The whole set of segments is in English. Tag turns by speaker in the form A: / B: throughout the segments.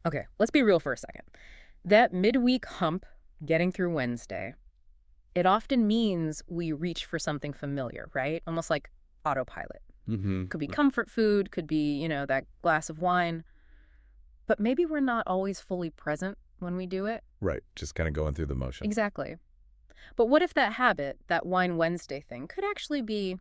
A: Okay, let's be real for a second. That midweek hump, getting through Wednesday, it often means we reach for something familiar, right? Almost like autopilot.
B: Mm-hmm.
A: Could be comfort food, could be, that glass of wine. But maybe we're not always fully present when we do it.
B: Right. Just kind of going through the motions.
A: Exactly. But what if that habit, that Wine Wednesday thing, could actually be,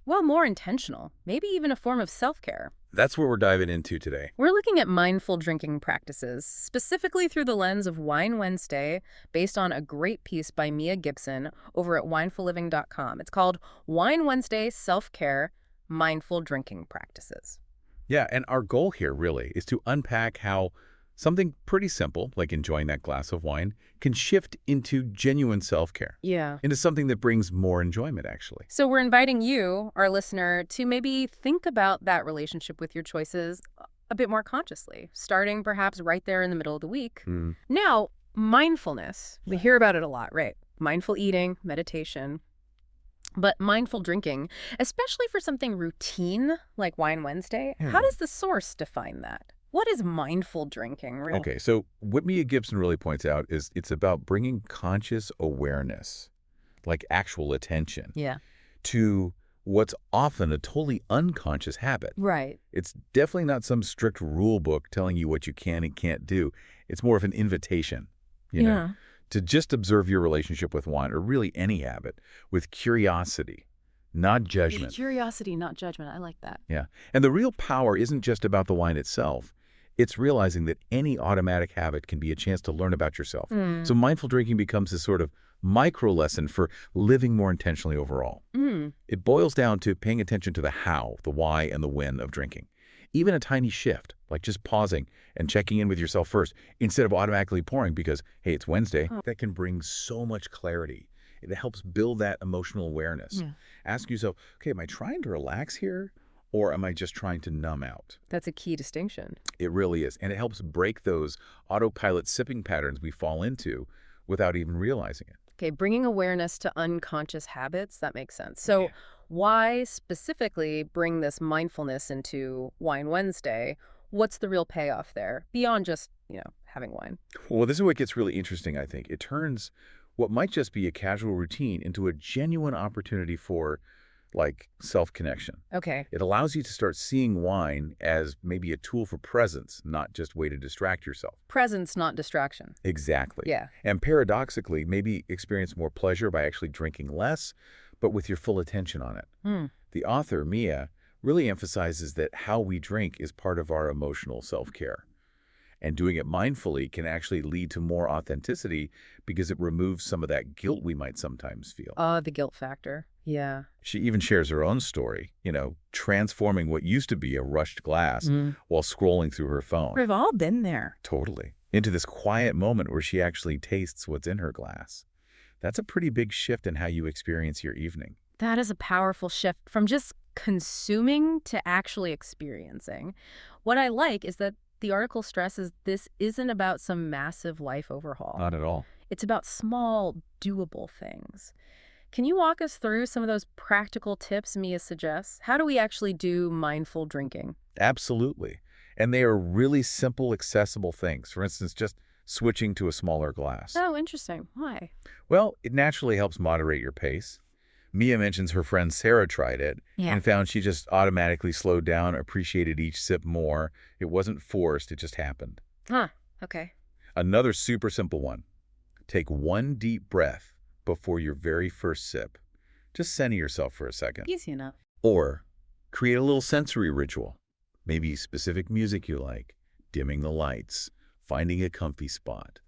A: well, more intentional, maybe even a form of self-care?
B: That's what we're diving into today.
A: We're looking at mindful drinking practices, specifically through the lens of Wine Wednesday, based on a great piece by Mia Gibson over at winefullliving.com. It's called Wine Wednesday Self-Care, Mindful Drinking Practices.
B: Yeah, and our goal here really is to unpack how something pretty simple, like enjoying that glass of wine, can shift into genuine self-care,
A: Yeah.
B: into something that brings more enjoyment, actually.
A: So we're inviting you, our listener, to maybe think about that relationship with your choices a bit more consciously, starting perhaps right there in the middle of the week.
B: Mm.
A: Now, mindfulness, we hear about it a lot, right? Mindful eating, meditation. But mindful drinking, especially for something routine like Wine Wednesday, how does the source define that? What is mindful drinking, really?
B: Okay, so what Mia Gibson really points out is it's about bringing conscious awareness, like actual attention,
A: Yeah.
B: to what's often a totally unconscious habit.
A: Right.
B: It's definitely not some strict rule book telling you what you can and can't do. It's more of an invitation, you know, to just observe your relationship with wine, or really any habit, with curiosity, not judgment.
A: Curiosity, not judgment. I like that.
B: Yeah. And the real power isn't just about the wine itself. It's realizing that any automatic habit can be a chance to learn about yourself. So mindful drinking becomes this sort of micro lesson for living more intentionally overall. It boils down to paying attention to the how, the why, and the when of drinking. Even a tiny shift, like just pausing and checking in with yourself first instead of automatically pouring because, hey, it's Wednesday, that can bring so much clarity. It helps build that emotional awareness.
A: Yeah.
B: Ask yourself, okay, am I trying to relax here, or am I just trying to numb out?
A: That's a key distinction.
B: It really is. And it helps break those autopilot sipping patterns we fall into without even realizing it.
A: Okay, bringing awareness to unconscious habits, that makes sense. So why specifically bring this mindfulness into Wine Wednesday? What's the real payoff there beyond just, having wine?
B: Well, this is what gets really interesting, I think. It turns what might just be a casual routine into a genuine opportunity for, like, self-connection.
A: Okay.
B: It allows you to start seeing wine as maybe a tool for presence, not just a way to distract yourself.
A: Presence, not distraction.
B: Exactly.
A: Yeah.
B: And paradoxically, maybe experience more pleasure by actually drinking less, but with your full attention on it. The author, Mia, really emphasizes that how we drink is part of our emotional self-care. And doing it mindfully can actually lead to more authenticity because it removes some of that guilt we might sometimes feel.
A: The guilt factor. Yeah.
B: She even shares her own story, transforming what used to be a rushed glass while scrolling through her phone.
A: We've all been there.
B: Totally. Into this quiet moment where she actually tastes what's in her glass. That's a pretty big shift in how you experience your evening.
A: That is a powerful shift from just consuming to actually experiencing. What I like is that the article stresses this isn't about some massive life overhaul.
B: Not at all.
A: It's about small, doable things. Can you walk us through some of those practical tips Mia suggests? How do we actually do mindful drinking?
B: Absolutely. And they are really simple, accessible things. For instance, just switching to a smaller glass.
A: Oh, interesting. Why?
B: Well, it naturally helps moderate your pace. Mia mentions her friend Sarah tried it and found she just automatically slowed down, appreciated each sip more. It wasn't forced, it just happened.
A: Okay.
B: Another super simple one. Take one deep breath before your very first sip. Just center yourself for a second.
A: Easy enough.
B: Or create a little sensory ritual. Maybe specific music you like, dimming the lights, finding a comfy spot,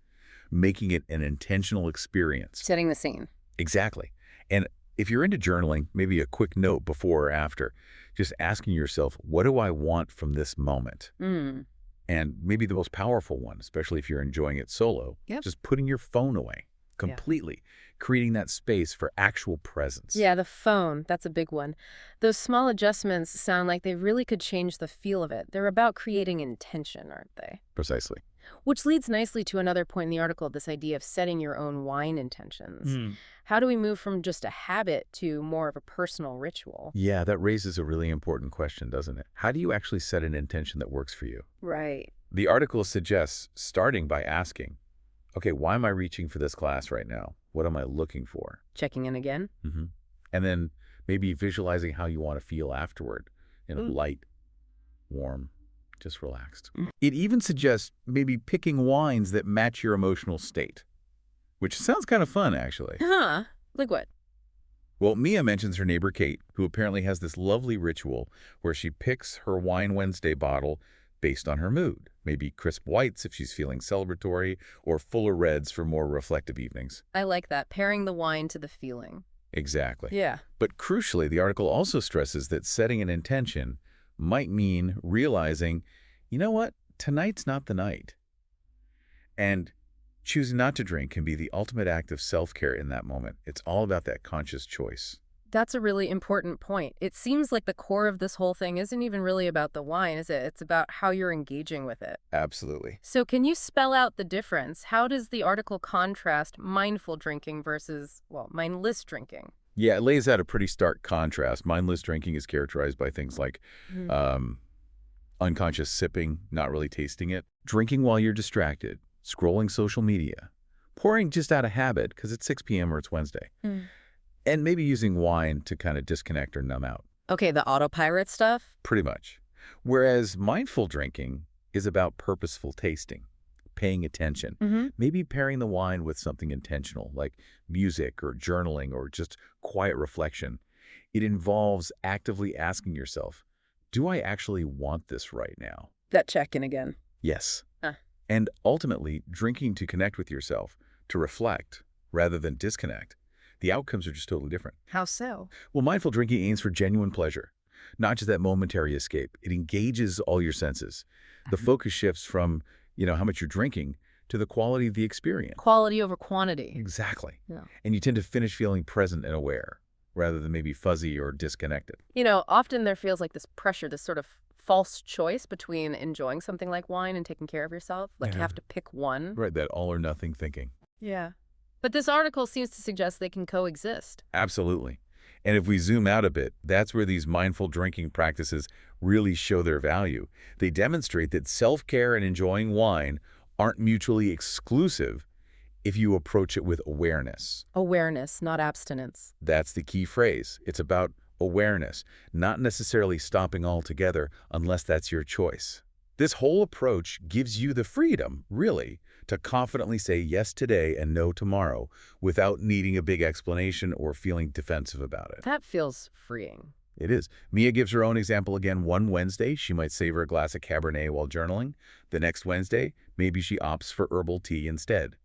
B: making it an intentional experience.
A: Setting the scene.
B: Exactly. And if you're into journaling, maybe a quick note before or after, just asking yourself, what do I want from this moment? And maybe the most powerful one, especially if you're enjoying it solo, just putting your phone away completely, creating that space for actual presence.
A: Yeah, the phone, that's a big one. Those small adjustments sound like they really could change the feel of it. They're about creating intention, aren't they?
B: Precisely.
A: Which leads nicely to another point in the article, this idea of setting your own wine intentions. How do we move from just a habit to more of a personal ritual?
B: Yeah, that raises a really important question, doesn't it? How do you actually set an intention that works for you?
A: Right.
B: The article suggests starting by asking, okay, why am I reaching for this glass right now? What am I looking for?
A: Checking in again?
B: And then maybe visualizing how you want to feel afterward, light, warm, just relaxed. It even suggests maybe picking wines that match your emotional state, which sounds kind of fun, actually.
A: Huh. Like what?
B: Well, Mia mentions her neighbor Kate, who apparently has this lovely ritual where she picks her Wine Wednesday bottle based on her mood. Maybe crisp whites if she's feeling celebratory, or fuller reds for more reflective evenings.
A: I like that, pairing the wine to the feeling.
B: Exactly.
A: Yeah.
B: But crucially, the article also stresses that setting an intention might mean realizing, you know what, tonight's not the night. And choosing not to drink can be the ultimate act of self-care in that moment. It's all about that conscious choice.
A: That's a really important point. It seems like the core of this whole thing isn't even really about the wine, is it? It's about how you're engaging with it.
B: Absolutely.
A: So can you spell out the difference? How does the article contrast mindful drinking versus, well, mindless drinking?
B: Yeah, it lays out a pretty stark contrast. Mindless drinking is characterized by things like unconscious sipping, not really tasting it, drinking while you're distracted, scrolling social media, pouring just out of habit because it's 6 p.m. or it's Wednesday, and maybe using wine to kind of disconnect or numb out.
A: Okay, the autopilot stuff?
B: Pretty much. Whereas mindful drinking is about purposeful tasting, paying attention, maybe pairing the wine with something intentional like music or journaling or just quiet reflection. It involves actively asking yourself, do I actually want this right now?
A: That check-in again.
B: Yes. And ultimately, drinking to connect with yourself, to reflect rather than disconnect. The outcomes are just totally different.
A: How so?
B: Well, mindful drinking aims for genuine pleasure, not just that momentary escape. It engages all your senses. The focus shifts from, how much you're drinking to the quality of the experience.
A: Quality over quantity.
B: Exactly.
A: Yeah.
B: And you tend to finish feeling present and aware rather than maybe fuzzy or disconnected.
A: Often there feels like this pressure, this sort of false choice between enjoying something like wine and taking care of yourself. Like you have to pick one.
B: Right, that all or nothing thinking.
A: Yeah. But this article seems to suggest they can coexist.
B: Absolutely. And if we zoom out a bit, that's where these mindful drinking practices really show their value. They demonstrate that self-care and enjoying wine aren't mutually exclusive if you approach it with awareness.
A: Awareness, not abstinence.
B: That's the key phrase. It's about awareness, not necessarily stopping altogether unless that's your choice. This whole approach gives you the freedom, really, to confidently say yes today and no tomorrow without needing a big explanation or feeling defensive about it.
A: That feels freeing.
B: It is. Mia gives her own example again. One Wednesday, she might savor a glass of Cabernet while journaling. The next Wednesday, maybe she opts for herbal tea instead.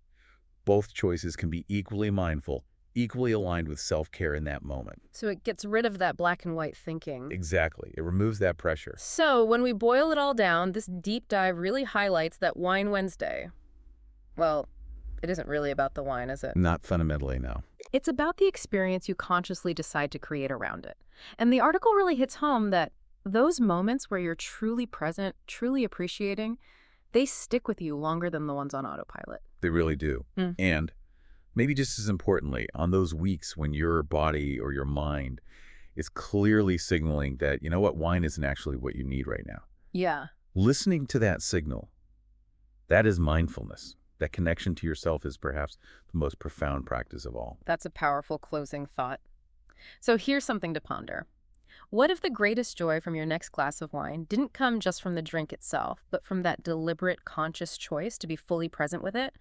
B: Both choices can be equally mindful, equally aligned with self-care in that moment.
A: So it gets rid of that black and white thinking.
B: Exactly. It removes that pressure.
A: So when we boil it all down, this deep dive really highlights that Wine Wednesday. Well, it isn't really about the wine, is it?
B: Not fundamentally, no.
A: It's about the experience you consciously decide to create around it. And the article really hits home that those moments where you're truly present, truly appreciating, they stick with you longer than the ones on autopilot.
B: They really do. And maybe just as importantly, on those weeks when your body or your mind is clearly signaling that, wine isn't actually what you need right now.
A: Yeah.
B: Listening to that signal, that is mindfulness. That connection to yourself is perhaps the most profound practice of all.
A: That's a powerful closing thought. So here's something to ponder. What if the greatest joy from your next glass of wine didn't come just from the drink itself, but from that deliberate, conscious choice to be fully present with it?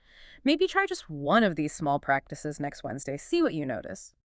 A: Maybe try just one of these small practices next Wednesday. See what you notice.